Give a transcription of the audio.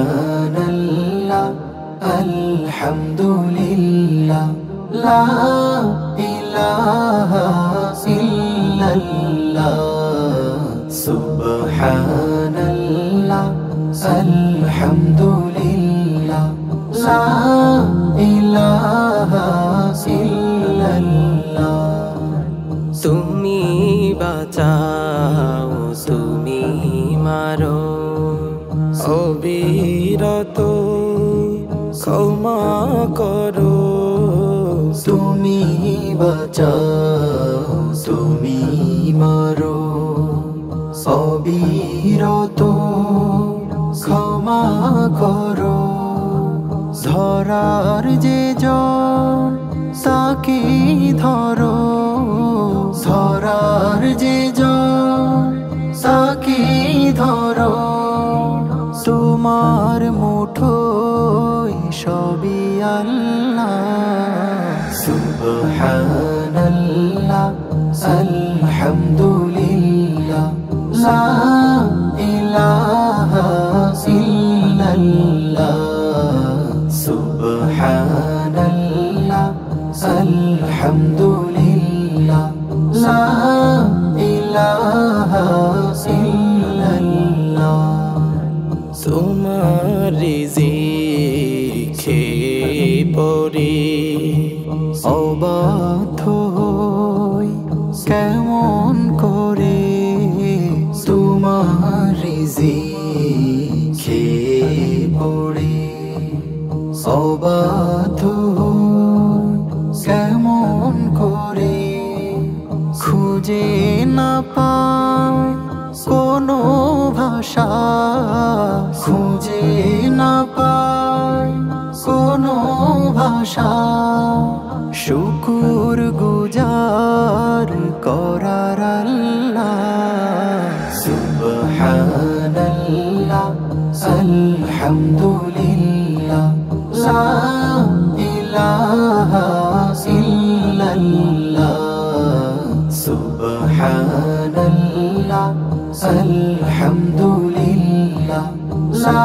সুবহানাল্লাহ আলহামদুলিল্লাহ লা ইলাহা ইল্লাল্লাহ সুবহানাল্লাহ আলহামদুলিল্লাহ লা ইলাহা ইল্লাল্লাহ তুমি বাঁচাও তুমি মারো অবিরত ক্ষমা করো তুমি বাঁচাও তুমি মারো অবিরত ক্ষমা করো ধরার যে জন তাকে ধরো ধরার যে জন তাকে ধরো তোমার মুঠোয় সবই আল্লাহ সুবহানাল্লাহ আলহামদুলিল্লাহ লা ইলাহা ইল্লাল্লাহ সুবহানাল্লাহ আলহামদুলিল্লাহ লা ইলাহা ইল্লাল্লাহ তোমার রিজিকে পড়ে অবাধ্য হই কেমন করে তোমার রিজিকে পড়ে অবাধ্য হই কেমন করে খুঁজে না পাই কোনো ভাষা খুঁজে না পাই কোনো ভাষা শুকুর গুজার করার আল্লাহ সুবহানাল্লাহ আলহামদুলিল্লাহ লা ইলাহা ইল্লাল্লাহ সুবহানাল্লাহ আলহামদুলিল্লাহ লা